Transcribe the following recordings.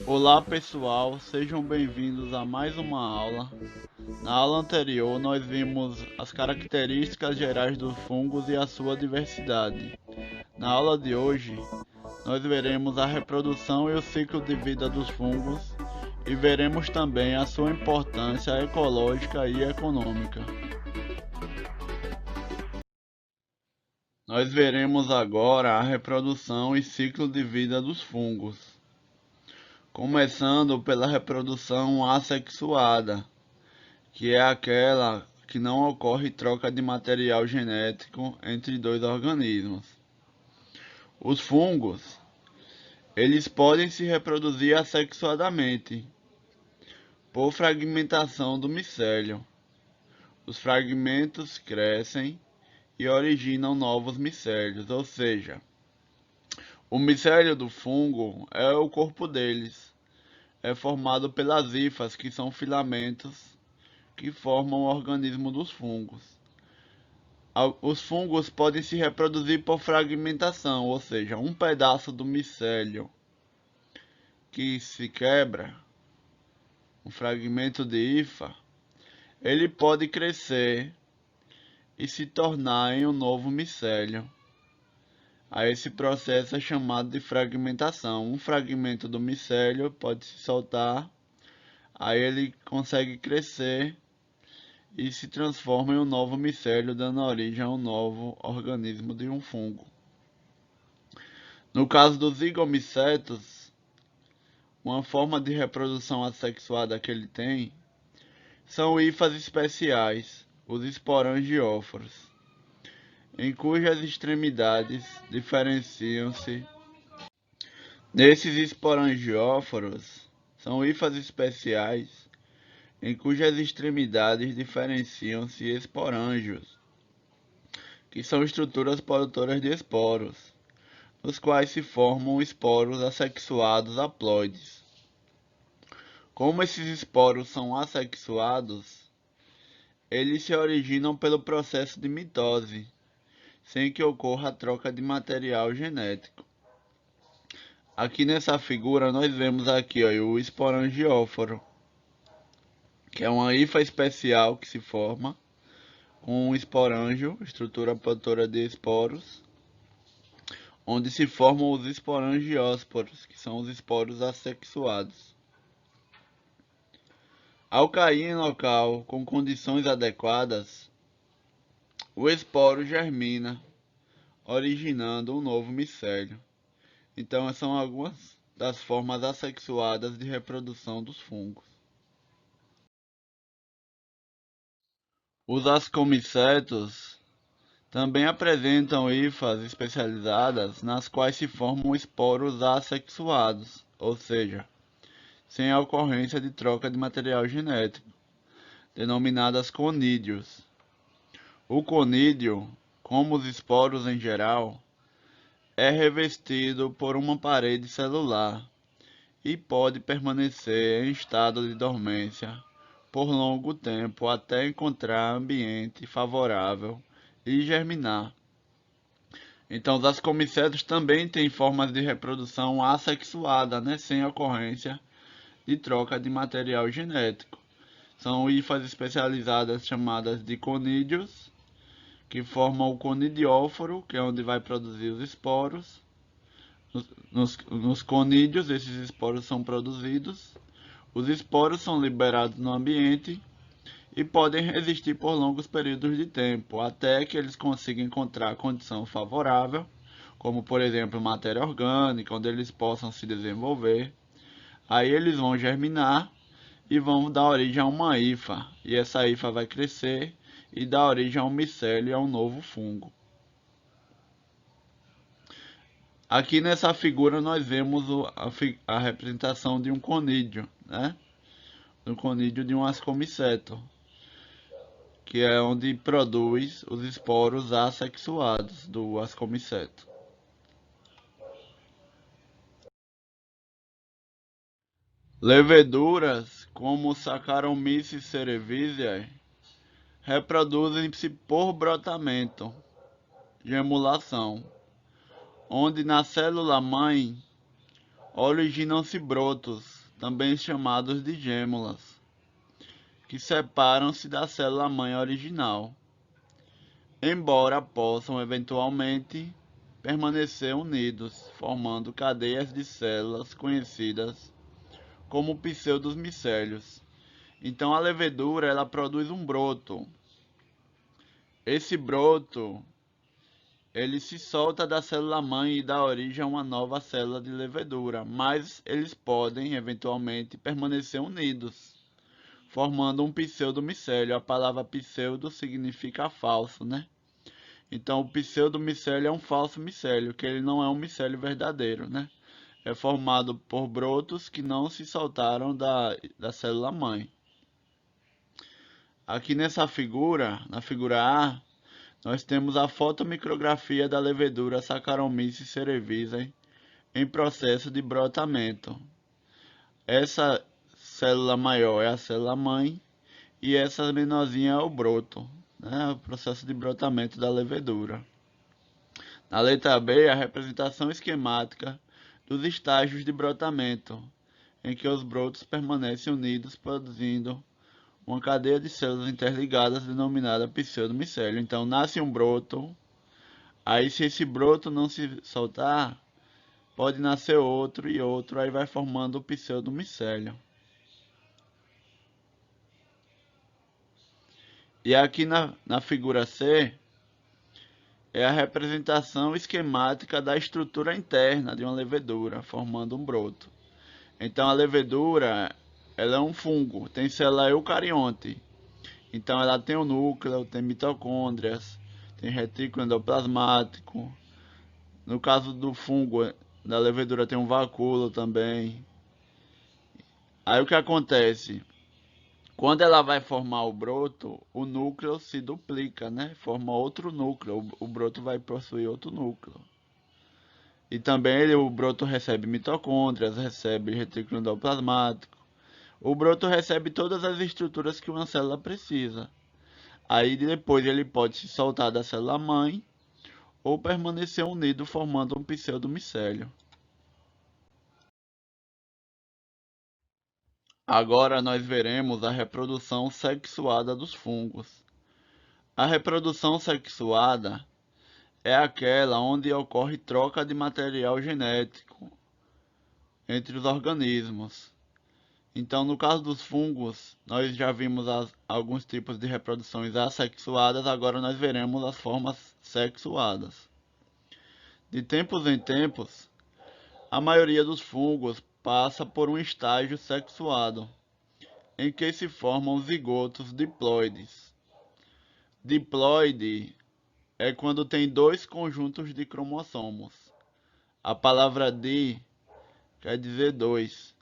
Olá pessoal, sejam bem-vindos a mais uma aula. Na aula anterior, nós vimos as características gerais dos fungos e a sua diversidade. Na aula de hoje, nós veremos a reprodução e o ciclo de vida dos fungos e veremos também a sua importância ecológica e econômica. Nós veremos agora a reprodução e ciclo de vida dos fungos, começando pela reprodução assexuada, que é aquela que não ocorre troca de material genético entre dois organismos. Os fungos, eles podem se reproduzir assexuadamente, por fragmentação do micélio. Os fragmentos crescem e originam novos micélios, ou seja, o micélio do fungo é o corpo deles. É formado pelas hifas, que são filamentos que formam o organismo dos fungos. Os fungos podem se reproduzir por fragmentação, ou seja, um pedaço do micélio que se quebra, um fragmento de hifa, ele pode crescer e se tornar em um novo micélio. Aí esse processo é chamado de fragmentação. Um fragmento do micélio pode se soltar, aí ele consegue crescer e se transforma em um novo micélio, dando origem a um novo organismo de um fungo. No caso dos zigomicetos, uma forma de reprodução assexuada que ele tem são hifas especiais, os esporangióforos, em cujas extremidades diferenciam-se. Nesses esporangióforos, são hifas especiais, em cujas extremidades diferenciam-se esporângios, que são estruturas produtoras de esporos, nos quais se formam esporos assexuados haploides. Como esses esporos são assexuados, eles se originam pelo processo de mitose, sem que ocorra a troca de material genético. Aqui nessa figura nós vemos aqui o esporangióforo, que é uma hifa especial que se forma com um esporângio, estrutura produtora de esporos, onde se formam os esporangiósporos, que são os esporos assexuados. Ao cair em local com condições adequadas, o esporo germina, originando um novo micélio. Então, essas são algumas das formas assexuadas de reprodução dos fungos. Os ascomicetos também apresentam hifas especializadas nas quais se formam esporos assexuados, ou seja, sem a ocorrência de troca de material genético, denominadas conídeos. O conídeo, como os esporos em geral, é revestido por uma parede celular e pode permanecer em estado de dormência por longo tempo até encontrar ambiente favorável e germinar. Então, os ascomicetos também têm formas de reprodução assexuada, sem ocorrência de troca de material genético. São hifas especializadas chamadas de conídeos, que formam o conidióforo, que é onde vai produzir os esporos. Nos conídeos, esses esporos são produzidos. Os esporos são liberados no ambiente e podem resistir por longos períodos de tempo, até que eles consigam encontrar condição favorável, como por exemplo matéria orgânica, onde eles possam se desenvolver. Aí eles vão germinar e vão dar origem a uma hifa, e essa hifa vai crescer e dar origem a um micélio e a um novo fungo. Aqui nessa figura nós vemos a representação de um conídeo, do conídeo de um ascomiceto, que é onde produz os esporos assexuados do ascomiceto. Leveduras, como Saccharomyces cerevisiae, reproduzem-se por brotamento, gemulação, onde na célula-mãe originam-se brotos também chamados de gêmulas, que separam-se da célula-mãe original, embora possam eventualmente permanecer unidos, formando cadeias de células conhecidas como pseudos micélios. Então a levedura ela produz um broto. Esse broto ele se solta da célula-mãe e dá origem a uma nova célula de levedura, mas eles podem eventualmente permanecer unidos, formando um pseudomicélio. A palavra pseudo significa falso, né? Então o pseudomicélio é um falso micélio, que ele não é um micélio verdadeiro, né? É formado por brotos que não se soltaram da célula-mãe. Aqui nessa figura, na figura A, nós temos a fotomicrografia da levedura Saccharomyces cerevisiae em processo de brotamento. Essa célula maior é a célula-mãe e essa menorzinha é o broto, né? O processo de brotamento da levedura. Na letra B, a representação esquemática dos estágios de brotamento, em que os brotos permanecem unidos, produzindo uma cadeia de células interligadas denominada pseudomicélio. Então, nasce um broto, aí se esse broto não se soltar, pode nascer outro e outro, aí vai formando o pseudomicélio. E aqui na figura C, é a representação esquemática da estrutura interna de uma levedura, formando um broto. Então a levedura, ela é um fungo, tem célula eucarionte. Então ela tem o núcleo, tem mitocôndrias, tem retículo endoplasmático. No caso do fungo, da levedura tem um vacúolo também. Aí o que acontece? Quando ela vai formar o broto, o núcleo se duplica, né? Forma outro núcleo, o broto vai possuir outro núcleo. E também o broto recebe mitocôndrias, recebe retículo endoplasmático. O broto recebe todas as estruturas que uma célula precisa. Aí depois ele pode se soltar da célula mãe ou permanecer unido formando um pseudomicélio. Agora nós veremos a reprodução sexuada dos fungos. A reprodução sexuada é aquela onde ocorre troca de material genético entre os organismos. Então, no caso dos fungos, nós já vimos alguns tipos de reproduções assexuadas, agora nós veremos as formas sexuadas. De tempos em tempos, a maioria dos fungos passa por um estágio sexuado, em que se formam zigotos diploides. Diploide é quando tem dois conjuntos de cromossomos. A palavra di quer dizer dois,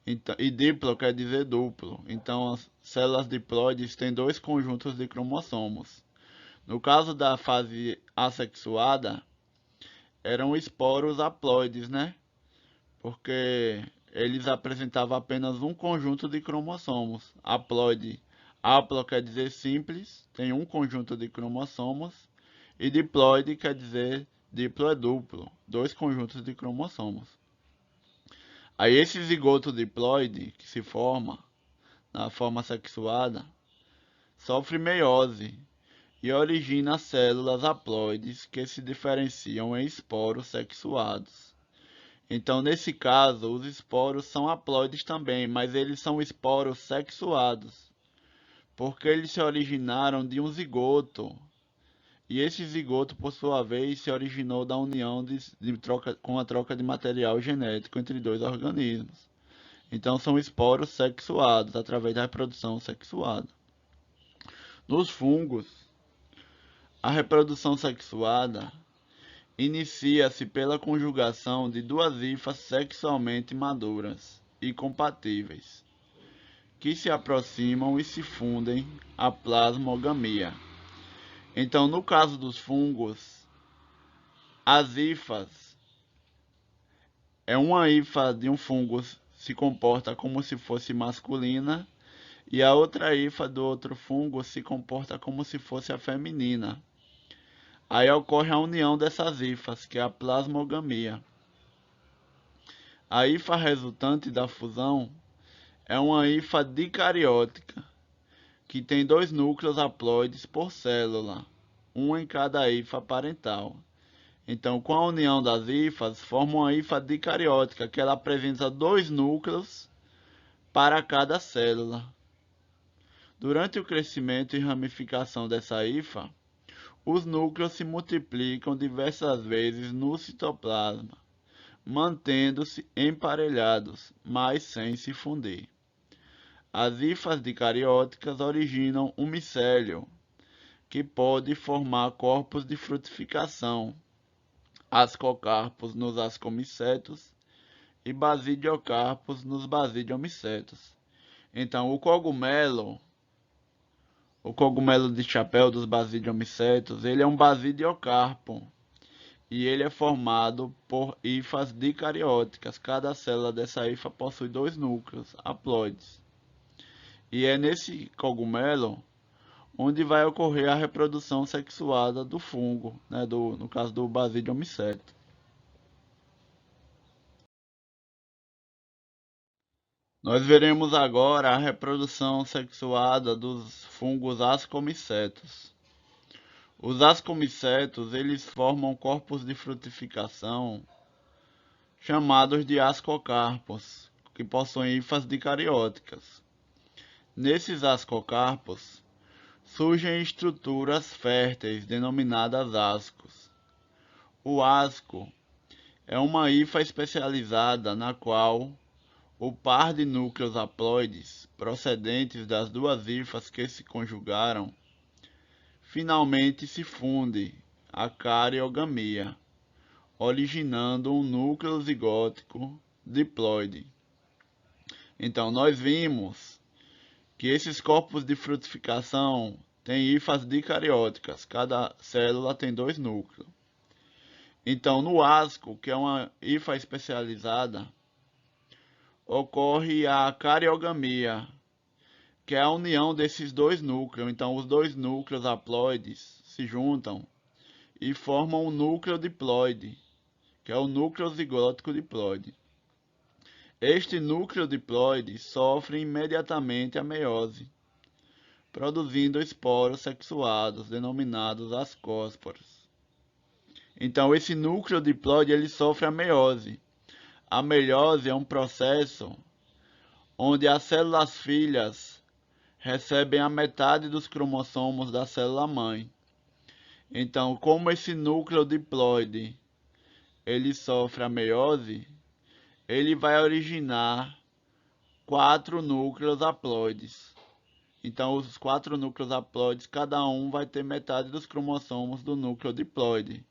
então, e diplo quer dizer duplo. Então, as células diploides têm dois conjuntos de cromossomos. No caso da fase assexuada, eram esporos haploides, né? Porque eles apresentavam apenas um conjunto de cromossomos. Haploide, haplo quer dizer simples, tem um conjunto de cromossomos, e diploide quer dizer diplo é duplo, dois conjuntos de cromossomos. Aí esse zigoto diploide que se forma na forma sexuada sofre meiose e origina células haploides que se diferenciam em esporos sexuados. Então, nesse caso, os esporos são haploides também, mas eles são esporos sexuados, porque eles se originaram de um zigoto. E esse zigoto, por sua vez, se originou da união com a troca de material genético entre dois organismos. Então, são esporos sexuados, através da reprodução sexuada. Nos fungos, a reprodução sexuada inicia-se pela conjugação de duas hifas sexualmente maduras e compatíveis, que se aproximam e se fundem à plasmogamia. Então, no caso dos fungos, as hifas uma hifa de um fungo se comporta como se fosse masculina e a outra hifa do outro fungo se comporta como se fosse a feminina. Aí ocorre a união dessas hifas, que é a plasmogamia. A hifa resultante da fusão é uma hifa dicariótica, que tem 2 núcleos haploides por célula, um em cada hifa parental. Então, com a união das hifas, forma uma hifa dicariótica, que ela apresenta 2 núcleos para cada célula. Durante o crescimento e ramificação dessa hifa, os núcleos se multiplicam diversas vezes no citoplasma, mantendo-se emparelhados, mas sem se fundir. As hifas dicarióticas originam um micélio, que pode formar corpos de frutificação, ascocarpos nos ascomicetos e basidiocarpos nos basidiomicetos. Então, o cogumelo de chapéu dos basidiomicetos, ele é um basidiocarpo e ele é formado por hifas dicarióticas. Cada célula dessa hifa possui 2 núcleos haploides. E é nesse cogumelo onde vai ocorrer a reprodução sexuada do fungo, né, no caso do basidiomiceto. Nós veremos agora a reprodução sexuada dos fungos ascomicetos. Os ascomicetos, eles formam corpos de frutificação chamados de ascocarpos, que possuem hifas dicarióticas. Nesses ascocarpos, surgem estruturas férteis denominadas ascos. O asco é uma hifa especializada na qual o par de núcleos haploides procedentes das 2 hifas que se conjugaram finalmente se funde a cariogamia, originando um núcleo zigótico diploide. Então, nós vimos que esses corpos de frutificação têm hifas dicarióticas, cada célula tem 2 núcleos. Então, no asco, que é uma hifa especializada, ocorre a cariogamia, que é a união desses 2 núcleos. Então, os 2 núcleos haploides se juntam e formam um núcleo diploide, que é o núcleo zigótico diploide. Este núcleo diploide sofre imediatamente a meiose, produzindo esporos sexuados, denominados ascósporos. Então, esse núcleo diploide ele sofre a meiose. A meiose é um processo onde as células filhas recebem a metade dos cromossomos da célula mãe. Então, como esse núcleo diploide ele sofre a meiose, ele vai originar 4 núcleos haploides. Então, os 4 núcleos haploides, cada um vai ter metade dos cromossomos do núcleo diploide.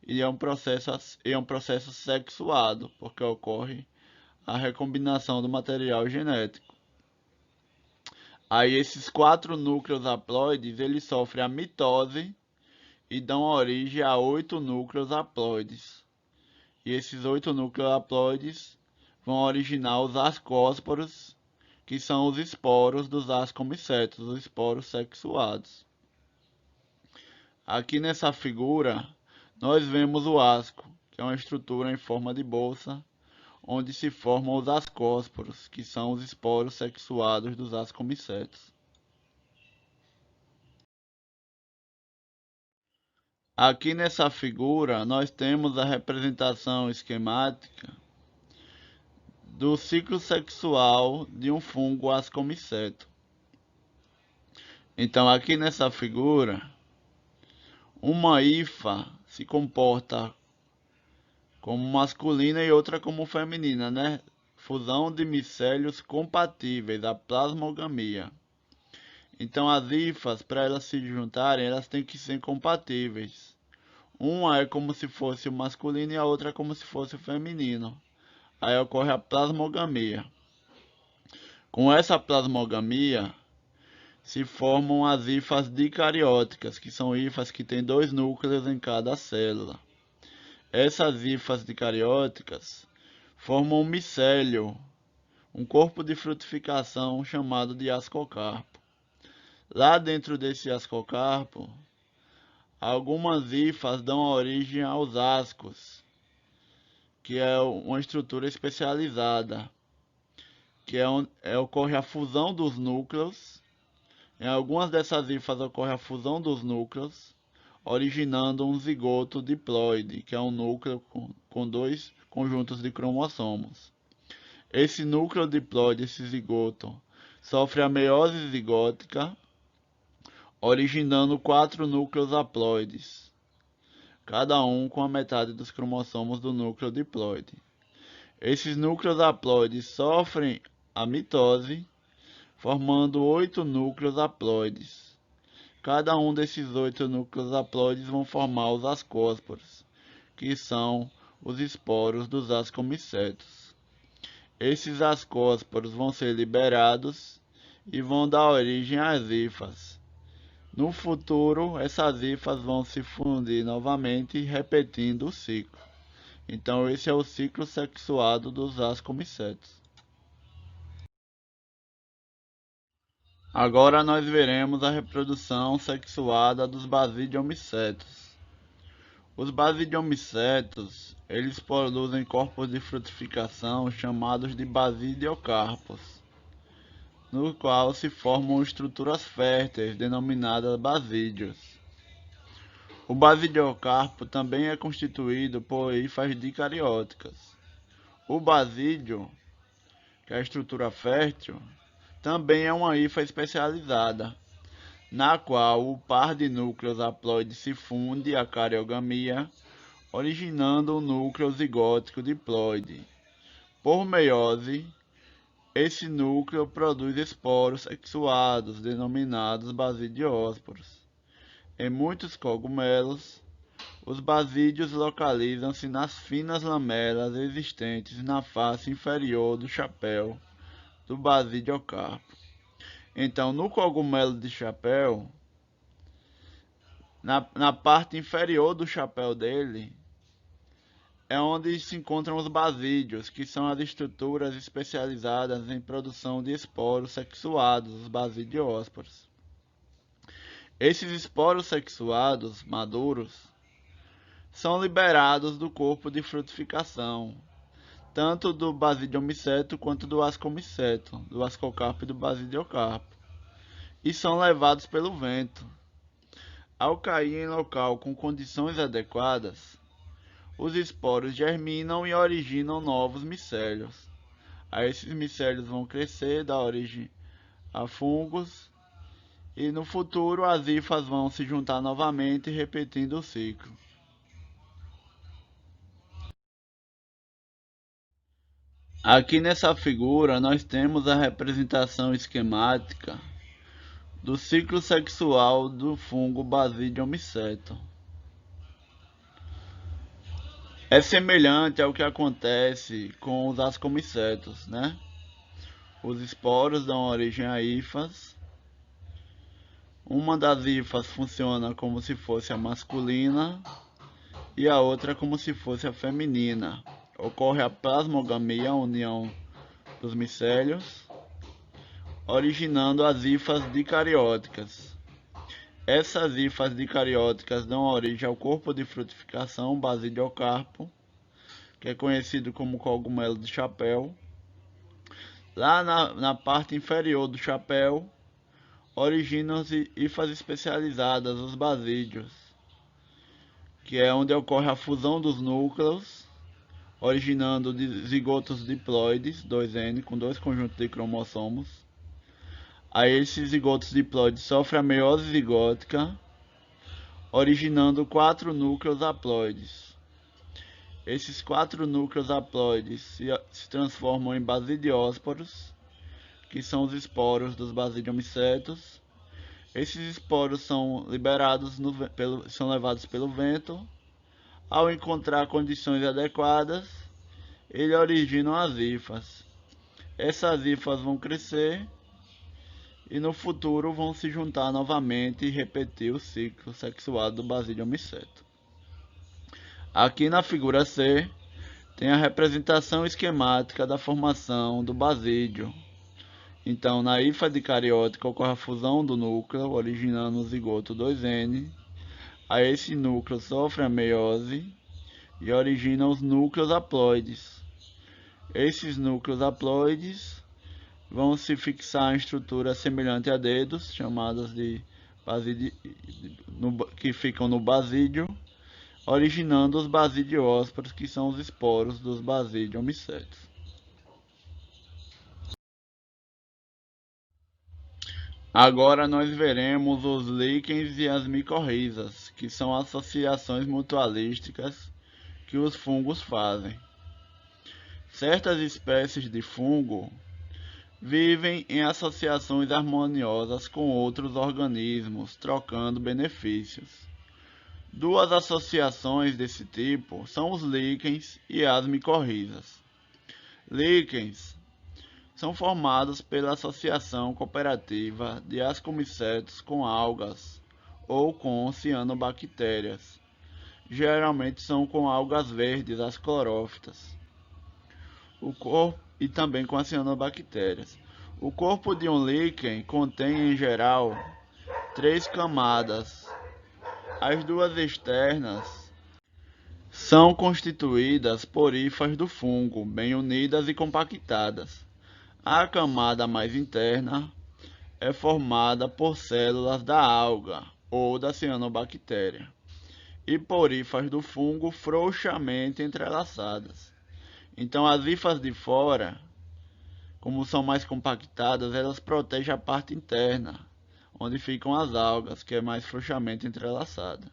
E é um processo sexuado, porque ocorre a recombinação do material genético. Aí esses 4 núcleos haploides, eles sofrem a mitose e dão origem a 8 núcleos haploides. E esses 8 núcleos haploides vão originar os ascósporos, que são os esporos dos ascomicetos, os esporos sexuados. Aqui nessa figura, nós vemos o asco, que é uma estrutura em forma de bolsa, onde se formam os ascósporos, que são os esporos sexuados dos ascomicetos. Aqui nessa figura, nós temos a representação esquemática do ciclo sexual de um fungo ascomiceto. Então, aqui nessa figura, uma hifa se comporta como masculina e outra como feminina, né? Fusão de micélios compatíveis, a plasmogamia. Então, as hifas, para elas se juntarem, elas têm que ser compatíveis. Uma é como se fosse o masculino e a outra é como se fosse o feminino. Aí ocorre a plasmogamia. Com essa plasmogamia, se formam as hifas dicarióticas, que são hifas que têm 2 núcleos em cada célula. Essas hifas dicarióticas formam um micélio, um corpo de frutificação chamado de ascocarpo. Lá dentro desse ascocarpo, algumas hifas dão origem aos ascos, que é uma estrutura especializada, que ocorre a fusão dos núcleos. Em algumas dessas hifas ocorre a fusão dos núcleos, originando um zigoto diploide, que é um núcleo com dois conjuntos de cromossomos. Esse núcleo diploide, esse zigoto, sofre a meiose zigótica, originando 4 núcleos haploides, cada um com a metade dos cromossomos do núcleo diploide. Esses núcleos haploides sofrem a mitose, formando 8 núcleos haploides. Cada um desses 8 núcleos haploides vão formar os ascósporos, que são os esporos dos ascomicetos. Esses ascósporos vão ser liberados e vão dar origem às hifas. No futuro, essas hifas vão se fundir novamente, repetindo o ciclo. Então, esse é o ciclo sexuado dos ascomicetos. Agora nós veremos a reprodução sexuada dos basidiomicetos. Os basidiomicetos, eles produzem corpos de frutificação chamados de basidiocarpos, no qual se formam estruturas férteis denominadas basídios. O basidiocarpo também é constituído por hifas dicarióticas. O basídio, que é a estrutura fértil, também é uma hifa especializada, na qual o par de núcleos haploides se funde a cariogamia, originando o núcleo zigótico diploide. Por meiose, esse núcleo produz esporos sexuados, denominados basidiósporos. Em muitos cogumelos, os basídios localizam-se nas finas lamelas existentes na face inferior do chapéu do basidiocarpo. Então, no cogumelo de chapéu, na parte inferior do chapéu dele, é onde se encontram os basídios, que são as estruturas especializadas em produção de esporos sexuados, os basidiósporos. Esses esporos sexuados maduros são liberados do corpo de frutificação, tanto do basidiomiceto quanto do ascomiceto, do ascocarpo e do basidiocarpo, e são levados pelo vento. Ao cair em local com condições adequadas, os esporos germinam e originam novos micélios. Aí esses micélios vão crescer, dar origem a fungos, e no futuro as hifas vão se juntar novamente, repetindo o ciclo. Aqui nessa figura nós temos a representação esquemática do ciclo sexual do fungo Basidium micetum. É semelhante ao que acontece com os ascomicetos, né? Os esporos dão origem a hifas. Uma das hifas funciona como se fosse a masculina e a outra como se fosse a feminina. Ocorre a plasmogamia, a união dos micélios, originando as hifas dicarióticas. Essas hifas dicarióticas dão origem ao corpo de frutificação basidiocarpo, que é conhecido como cogumelo de chapéu. Lá na parte inferior do chapéu, originam-se hifas especializadas, os basídios, que é onde ocorre a fusão dos núcleos, originando zigotos diploides, 2N, com dois conjuntos de cromossomos. Aí esses zigotos diploides sofrem a meiose zigótica, originando 4 núcleos haploides. Esses 4 núcleos haploides se transformam em basidiósporos, que são os esporos dos basidiomicetos. Esses esporos são liberados são levados pelo vento. Ao encontrar condições adequadas, eles originam as hifas. Essas hifas vão crescer e no futuro vão se juntar novamente e repetir o ciclo sexual do basidiomiceto. Aqui na figura C tem a representação esquemática da formação do basídio. Então, na hifa dicariótica ocorre a fusão do núcleo, originando o zigoto 2N. Aí esse núcleo sofre a meiose, e originam os núcleos haploides. Esses núcleos haploides vão se fixar em estruturas semelhantes a dedos, chamadas de que ficam no basídio, originando os basidiósporos, que são os esporos dos basidiomicetos. Agora nós veremos os líquens e as micorrizas, que são associações mutualísticas que os fungos fazem. Certas espécies de fungo vivem em associações harmoniosas com outros organismos, trocando benefícios. Duas associações desse tipo são os líquens e as micorrizas. Líquens são formados pela associação cooperativa de ascomicetos com algas ou com cianobactérias. Geralmente são com algas verdes, as clorófitas. E também com as cianobactérias. O corpo de um líquen contém, em geral, 3 camadas. As duas externas são constituídas por hifas do fungo, bem unidas e compactadas. A camada mais interna é formada por células da alga ou da cianobactéria e por hifas do fungo frouxamente entrelaçadas. Então, as hifas de fora, como são mais compactadas, elas protegem a parte interna, onde ficam as algas, que é mais frouxamente entrelaçada.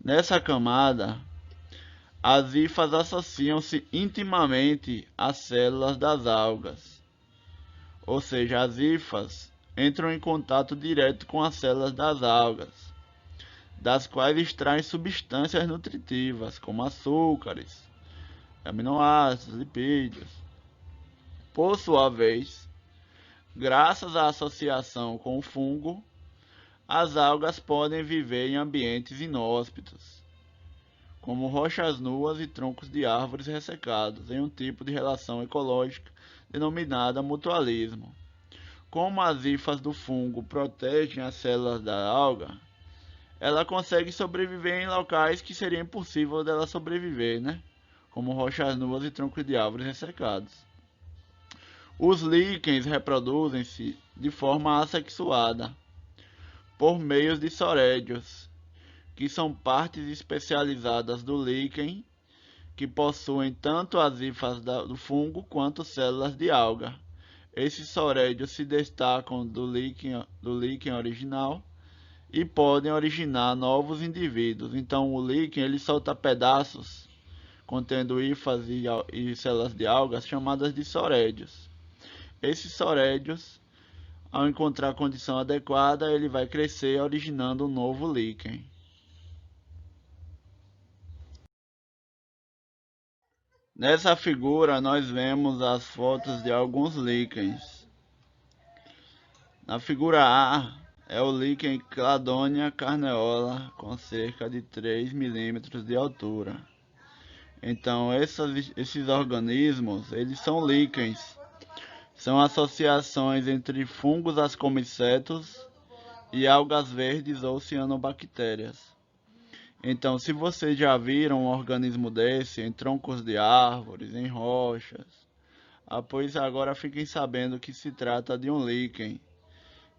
Nessa camada, as hifas associam-se intimamente às células das algas, ou seja, as hifas entram em contato direto com as células das algas, das quais extraem substâncias nutritivas, como açúcares, aminoácidos, lipídios. Por sua vez, graças à associação com o fungo, as algas podem viver em ambientes inóspitos, como rochas nuas e troncos de árvores ressecados, em um tipo de relação ecológica denominada mutualismo. Como as hifas do fungo protegem as células da alga, ela consegue sobreviver em locais que seria impossível dela sobreviver, como rochas nuas e troncos de árvores ressecados. Os líquens reproduzem-se de forma assexuada, por meio de sorédios, que são partes especializadas do líquen, que possuem tanto as hifas do fungo quanto células de alga. Esses sorédios se destacam do líquen original e podem originar novos indivíduos. Então, o líquen ele solta pedaços contendo hifas e células de algas chamadas de sorédios. Esses sorédios, ao encontrar a condição adequada, ele vai crescer originando um novo líquen. Nessa figura nós vemos as fotos de alguns líquens. Na figura A é o líquen Cladonia carneola com cerca de 3 milímetros de altura. Então esses organismos eles são líquens. São associações entre fungos ascomicetos e algas verdes ou cianobactérias. Então, se vocês já viram um organismo desse em troncos de árvores, em rochas, pois agora fiquem sabendo que se trata de um líquen,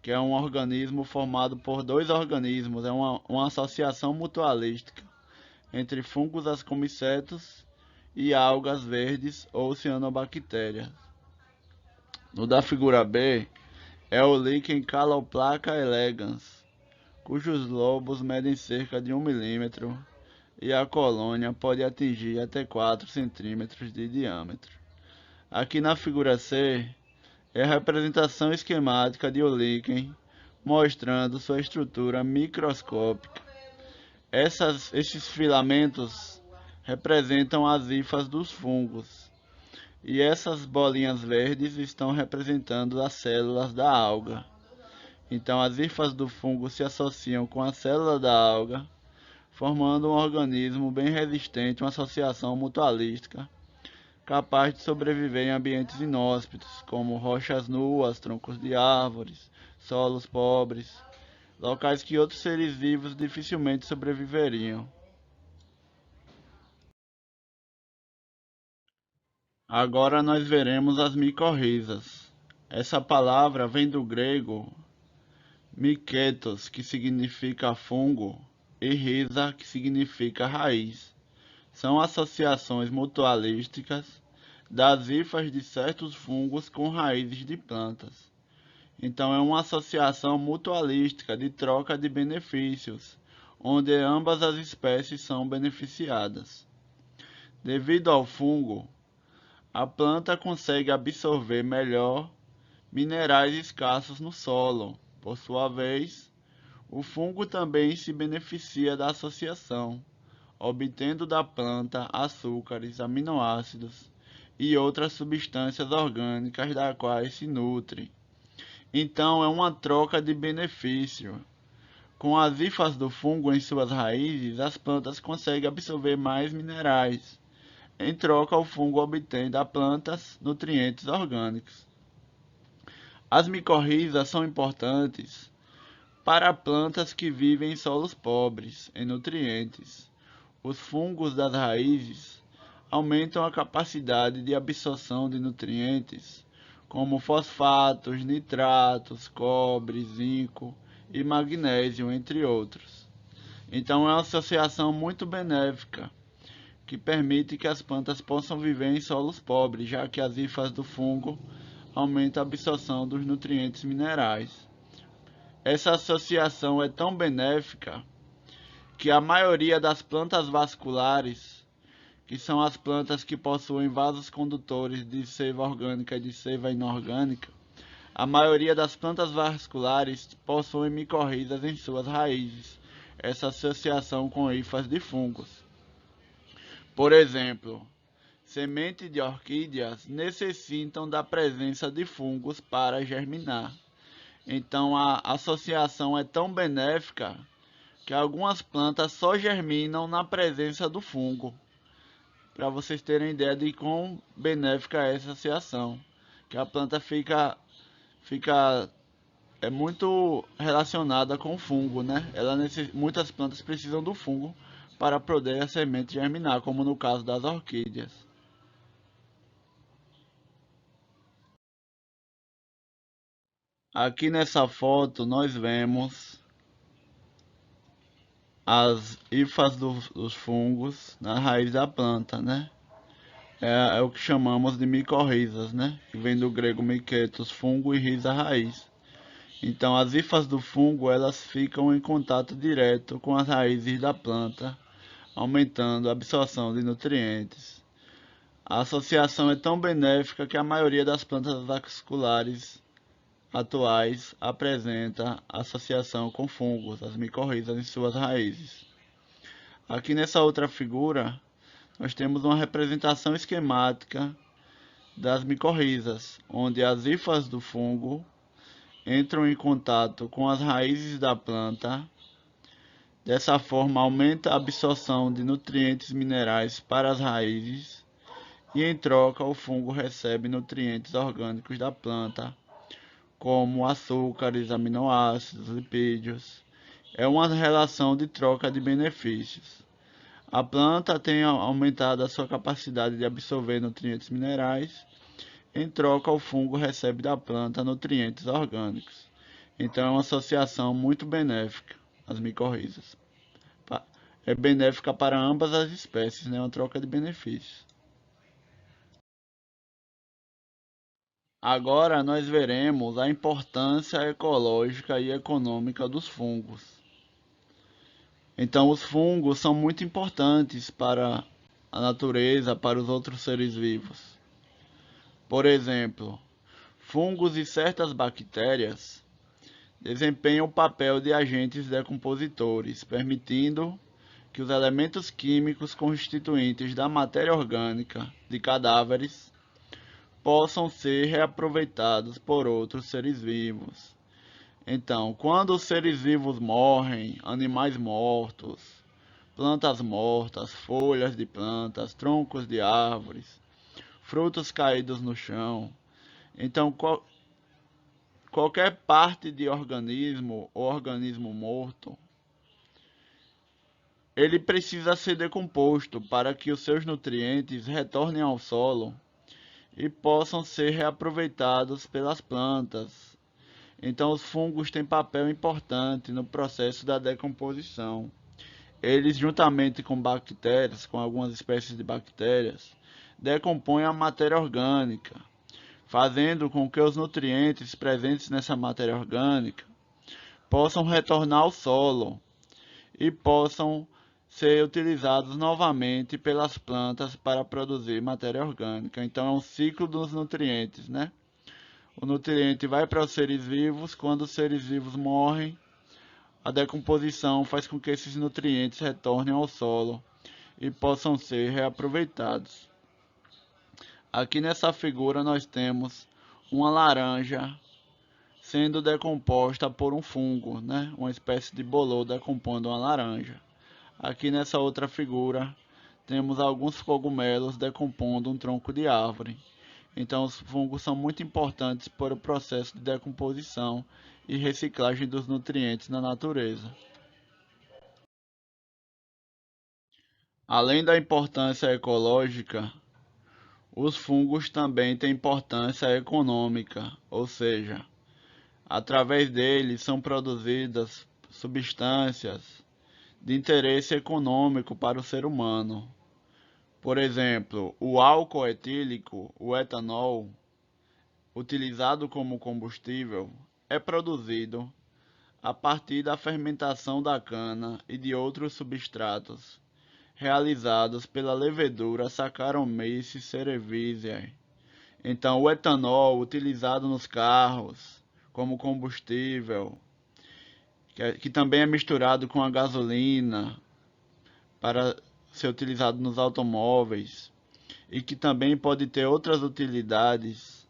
que é um organismo formado por dois organismos, é uma associação mutualística entre fungos ascomicetos e algas verdes ou cianobactérias. No da figura B, é o líquen Caloplaca elegans, cujos lobos medem cerca de 1 milímetro e a colônia pode atingir até 4 centímetros de diâmetro. Aqui na figura C é a representação esquemática de um líquen, mostrando sua estrutura microscópica. Esses filamentos representam as hifas dos fungos, e essas bolinhas verdes estão representando as células da alga. Então, as hifas do fungo se associam com a célula da alga, formando um organismo bem resistente, uma associação mutualística, capaz de sobreviver em ambientes inóspitos, como rochas nuas, troncos de árvores, solos pobres, locais que outros seres vivos dificilmente sobreviveriam. Agora nós veremos as micorrizas. Essa palavra vem do grego miketos, que significa fungo, e rhiza, que significa raiz. São associações mutualísticas das hifas de certos fungos com raízes de plantas. Então é uma associação mutualística de troca de benefícios, onde ambas as espécies são beneficiadas. Devido ao fungo, a planta consegue absorver melhor minerais escassos no solo. Por sua vez, o fungo também se beneficia da associação, obtendo da planta açúcares, aminoácidos e outras substâncias orgânicas das quais se nutre. Então é uma troca de benefício. Com as hifas do fungo em suas raízes, as plantas conseguem absorver mais minerais. Em troca, o fungo obtém da planta nutrientes orgânicos. As micorrizas são importantes para plantas que vivem em solos pobres em nutrientes. Os fungos das raízes aumentam a capacidade de absorção de nutrientes, como fosfatos, nitratos, cobre, zinco e magnésio, entre outros. Então é uma associação muito benéfica, que permite que as plantas possam viver em solos pobres, já que as hifas do fungo aumentam a absorção dos nutrientes minerais. Essa associação é tão benéfica que a maioria das plantas vasculares, que são as plantas que possuem vasos condutores de seiva orgânica e de seiva inorgânica, a maioria das plantas vasculares possuem micorrizas em suas raízes, essa associação com hifas de fungos. Por exemplo, sementes de orquídeas necessitam da presença de fungos para germinar. Então a associação é tão benéfica que algumas plantas só germinam na presença do fungo. Para vocês terem ideia de quão benéfica é essa associação, que a planta fica muito relacionada com o fungo, né? Muitas plantas precisam do fungo para poder a semente germinar, como no caso das orquídeas. Aqui nessa foto nós vemos as hifas dos fungos na raiz da planta, né? É o que chamamos de micorrizas, né? Que vem do grego miquetos, fungo, e rhiza, raiz. Então as hifas do fungo elas ficam em contato direto com as raízes da planta, aumentando a absorção de nutrientes. A associação é tão benéfica que a maioria das plantas vasculares atuais apresenta associação com fungos, as micorrizas em suas raízes. Aqui nessa outra figura, nós temos uma representação esquemática das micorrizas, onde as hifas do fungo entram em contato com as raízes da planta. Dessa forma, aumenta a absorção de nutrientes minerais para as raízes e, em troca, o fungo recebe nutrientes orgânicos da planta, como açúcares, aminoácidos, lipídios. É uma relação de troca de benefícios. A planta tem aumentado a sua capacidade de absorver nutrientes minerais. Em troca, o fungo recebe da planta nutrientes orgânicos. Então, é uma associação muito benéfica, as micorrizas. É benéfica para ambas as espécies, né? Uma troca de benefícios. Agora nós veremos a importância ecológica e econômica dos fungos. Então, os fungos são muito importantes para a natureza, para os outros seres vivos. Por exemplo, fungos e certas bactérias desempenham o papel de agentes decompositores, permitindo que os elementos químicos constituintes da matéria orgânica de cadáveres possam ser reaproveitados por outros seres vivos. Então, quando os seres vivos morrem, animais mortos, plantas mortas, folhas de plantas, troncos de árvores, frutos caídos no chão, então qualquer parte de organismo ou organismo morto, ele precisa ser decomposto para que os seus nutrientes retornem ao solo e possam ser reaproveitados pelas plantas. Então, os fungos têm papel importante no processo da decomposição. Eles, juntamente com bactérias, com algumas espécies de bactérias, decompõem a matéria orgânica, fazendo com que os nutrientes presentes nessa matéria orgânica possam retornar ao solo e possam ser utilizados novamente pelas plantas para produzir matéria orgânica. Então é um ciclo dos nutrientes, né? O nutriente vai para os seres vivos, quando os seres vivos morrem, a decomposição faz com que esses nutrientes retornem ao solo e possam ser reaproveitados. Aqui nessa figura nós temos uma laranja sendo decomposta por um fungo, né? Uma espécie de bolor decompondo uma laranja. Aqui nessa outra figura temos alguns cogumelos decompondo um tronco de árvore. Então os fungos são muito importantes para o processo de decomposição e reciclagem dos nutrientes na natureza. Além da importância ecológica, os fungos também têm importância econômica, ou seja, através deles são produzidas substâncias de interesse econômico para o ser humano. Por exemplo, o álcool etílico, o etanol, utilizado como combustível, é produzido a partir da fermentação da cana e de outros substratos realizados pela levedura Saccharomyces cerevisiae. Então, o etanol utilizado nos carros como combustível, que também é misturado com a gasolina para ser utilizado nos automóveis e que também pode ter outras utilidades,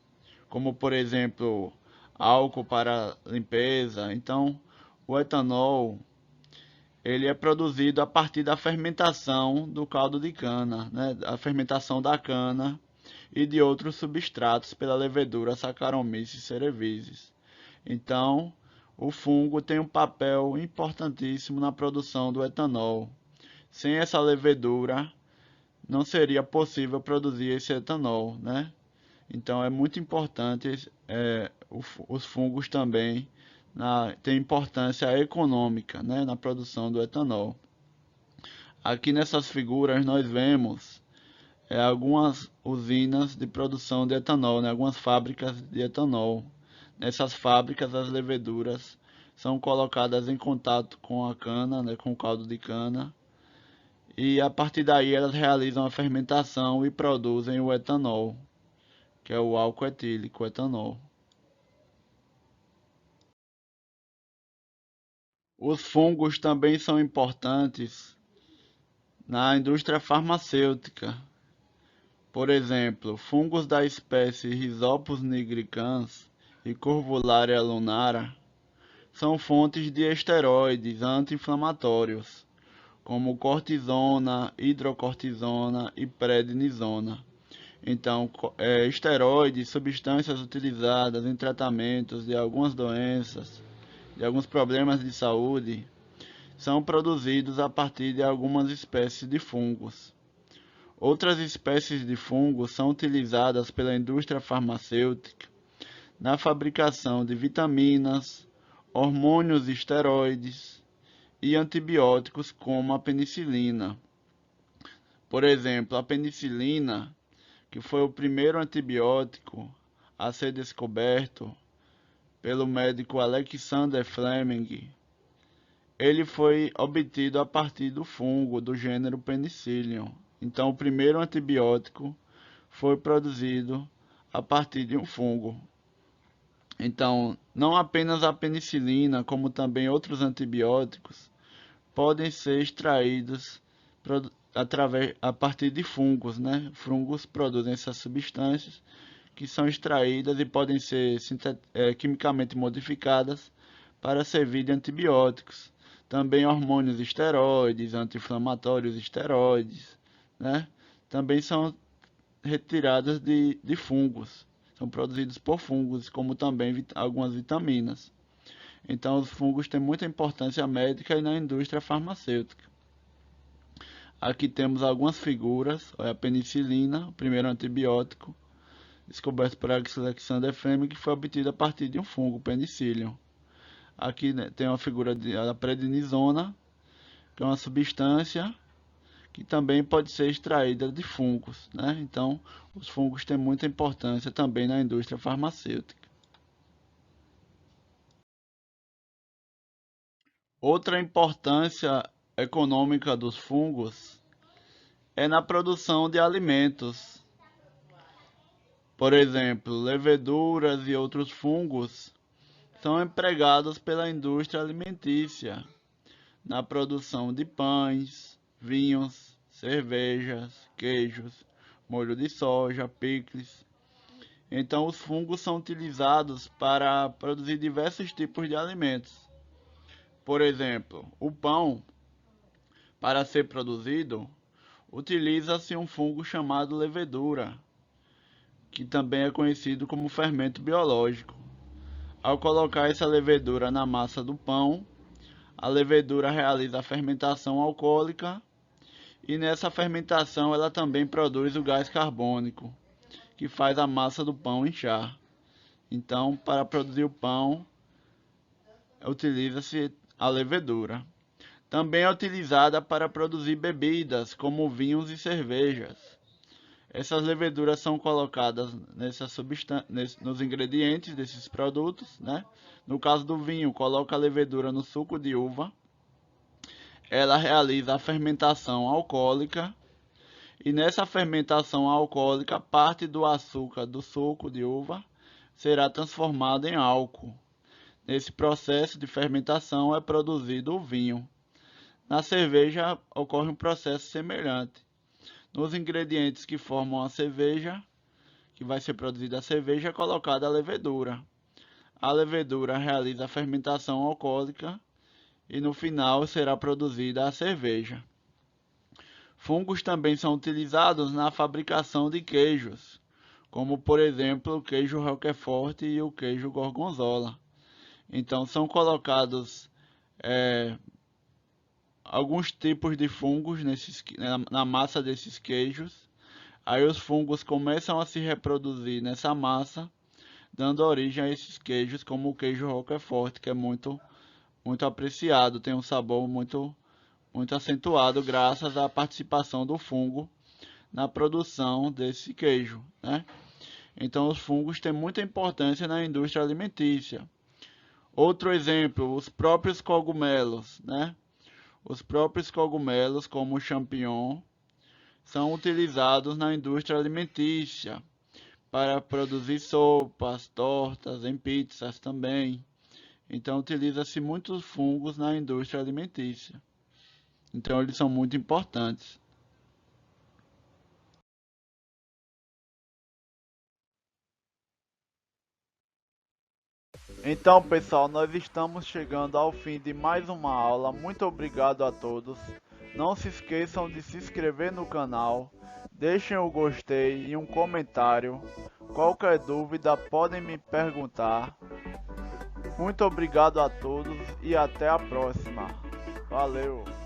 como por exemplo, álcool para limpeza. Então, o etanol ele é produzido a partir da fermentação do caldo de cana, né? A fermentação da cana e de outros substratos pela levedura Saccharomyces cerevisiae. Então, o fungo tem um papel importantíssimo na produção do etanol. Sem essa levedura, não seria possível produzir esse etanol, né? Então, é muito importante, os fungos também têm importância econômica, né, na produção do etanol. Aqui nessas figuras nós vemos algumas usinas de produção de etanol, né, algumas fábricas de etanol. Nessas fábricas, as leveduras são colocadas em contato com a cana, né, com o caldo de cana, e a partir daí elas realizam a fermentação e produzem o etanol, que é o álcool etílico, o etanol. Os fungos também são importantes na indústria farmacêutica. Por exemplo, fungos da espécie Rhizopus nigricans e Curvularia lunara são fontes de esteroides anti-inflamatórios, como cortisona, hidrocortisona e prednisona. Então, esteroides, substâncias utilizadas em tratamentos de algumas doenças, de alguns problemas de saúde, são produzidos a partir de algumas espécies de fungos. Outras espécies de fungos são utilizadas pela indústria farmacêutica na fabricação de vitaminas, hormônios esteroides e antibióticos como a penicilina. Por exemplo, a penicilina, que foi o primeiro antibiótico a ser descoberto pelo médico Alexander Fleming, ele foi obtido a partir do fungo do gênero Penicillium. Então, o primeiro antibiótico foi produzido a partir de um fungo. Então, não apenas a penicilina, como também outros antibióticos, podem ser extraídos a partir de fungos, né? Fungos produzem essas substâncias que são extraídas e podem ser quimicamente modificadas para servir de antibióticos. Também hormônios esteroides, anti-inflamatórios esteroides, né? Também são retiradas de fungos. São produzidos por fungos, como também algumas vitaminas. Então, os fungos têm muita importância médica e na indústria farmacêutica. Aqui temos algumas figuras, a penicilina, o primeiro antibiótico, descoberto por Alexander Fleming, que foi obtido a partir de um fungo, Penicillium. Aqui, né, tem uma figura da prednisona, que é uma substância que também pode ser extraída de fungos, né? Então, os fungos têm muita importância também na indústria farmacêutica. Outra importância econômica dos fungos é na produção de alimentos. Por exemplo, leveduras e outros fungos são empregados pela indústria alimentícia na produção de pães, vinhos, cervejas, queijos, molho de soja, picles. Então, os fungos são utilizados para produzir diversos tipos de alimentos. Por exemplo, o pão, para ser produzido, utiliza-se um fungo chamado levedura, que também é conhecido como fermento biológico. Ao colocar essa levedura na massa do pão, a levedura realiza a fermentação alcoólica e nessa fermentação ela também produz o gás carbônico, que faz a massa do pão inchar. Então, para produzir o pão, utiliza-se a levedura. Também é utilizada para produzir bebidas, como vinhos e cervejas. Essas leveduras são colocadas nos ingredientes desses produtos, né? No caso do vinho, coloca a levedura no suco de uva. Ela realiza a fermentação alcoólica e nessa fermentação alcoólica, parte do açúcar do suco de uva será transformada em álcool. Nesse processo de fermentação é produzido o vinho. Na cerveja ocorre um processo semelhante. Nos ingredientes que formam a cerveja, que vai ser produzida a cerveja, é colocada a levedura. A levedura realiza a fermentação alcoólica e no final será produzida a cerveja. Fungos também são utilizados na fabricação de queijos, como por exemplo o queijo Roquefort e o queijo Gorgonzola. Então são colocados alguns tipos de fungos na massa desses queijos. Aí os fungos começam a se reproduzir nessa massa, dando origem a esses queijos, como o queijo Roquefort, que é muito apreciado, tem um sabor muito acentuado graças à participação do fungo na produção desse queijo, né? Então os fungos têm muita importância na indústria alimentícia. Outro exemplo, os próprios cogumelos, né? Os próprios cogumelos, como o champignon, são utilizados na indústria alimentícia para produzir sopas, tortas, em pizzas também. Então utiliza-se muitos fungos na indústria alimentícia. Então eles são muito importantes. Então, pessoal, nós estamos chegando ao fim de mais uma aula. Muito obrigado a todos. Não se esqueçam de se inscrever no canal, deixem o gostei e um comentário. Qualquer dúvida podem me perguntar. Muito obrigado a todos e até a próxima. Valeu!